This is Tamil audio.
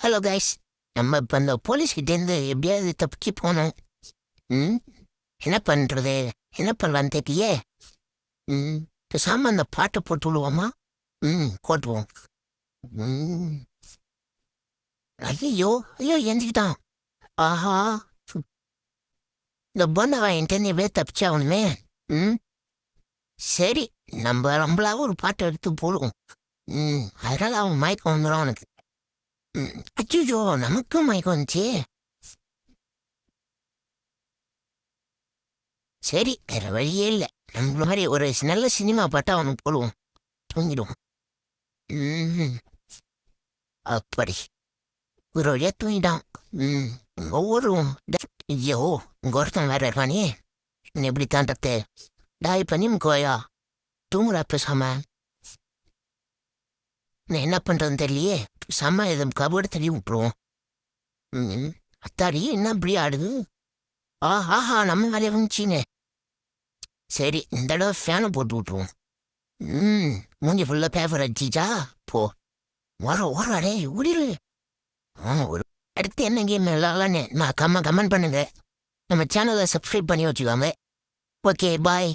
Hello guys. நம்ம இப்போ அந்த போலீஸ்கிட்டேருந்து எப்படியாவது தப்பிச்சு போகணும். ம் என்ன பண்ணுறது, என்ன பண்ணலான்னு தெரியலையே. பேசாமல் அந்த பாட்டை போட்டு விடுவோமா? போட்டுருவோம். ம் ஐயோ ஐயோ எந்திக்கிட்டான். ஆஹா, இந்த பொண்ணை வாங்கிட்டு எப்படியே தப்பிச்சாகணுமே. ம் சரி, நம்மளாவும் ஒரு பாட்டை எடுத்து போடுவோம். அதனால அவன் மயக்கம் வந்துடும் அவனுக்கு. அச்சோ, நமக்கும் மயக்கம் வந்துச்சு. சரி, வேற வழியே இல்லை. நம்மள மாதிரி ஒரு நல்ல சினிமா பாட்டா அவனுக்கு போடுவோம். தூங்கிடுவோம். ம் அப்படி ஒரு வழியா தூங்கிட்டான். ம் ஒவ்வொரு ஐயோ, உங்க ஒருத்தன் வேற இருக்கானே. எப்படி தாண்டத்தை டாய் பண்ணி கோயா தூங்குறா பேசாம. நான் என்ன பண்றதுன்னு தெரியலையே. பேசாம இதை கபோர்டு தள்ளி விட்டுருவோம். அத்தாடி என்ன இப்படி ஆடுது. ஆஹா, நம்ம வேலையை வந்துச்சின்னு. சரி, இந்த தடவை ஃபேனை போட்டு விட்ருவோம். மூஞ்சி ஃபுல்லாக பேப்பர் அடிச்சிச்சா போ. ஓரே ஓடிரு. ஒரு அடுத்து என்ன கேம் விளாட்லான்னு நான் கமெண்ட் பண்ணுங்க. நம்ம சேனலை சப்ஸ்கிரைப் பண்ணி வச்சுக்கோங்க. ஓகே, பாய்.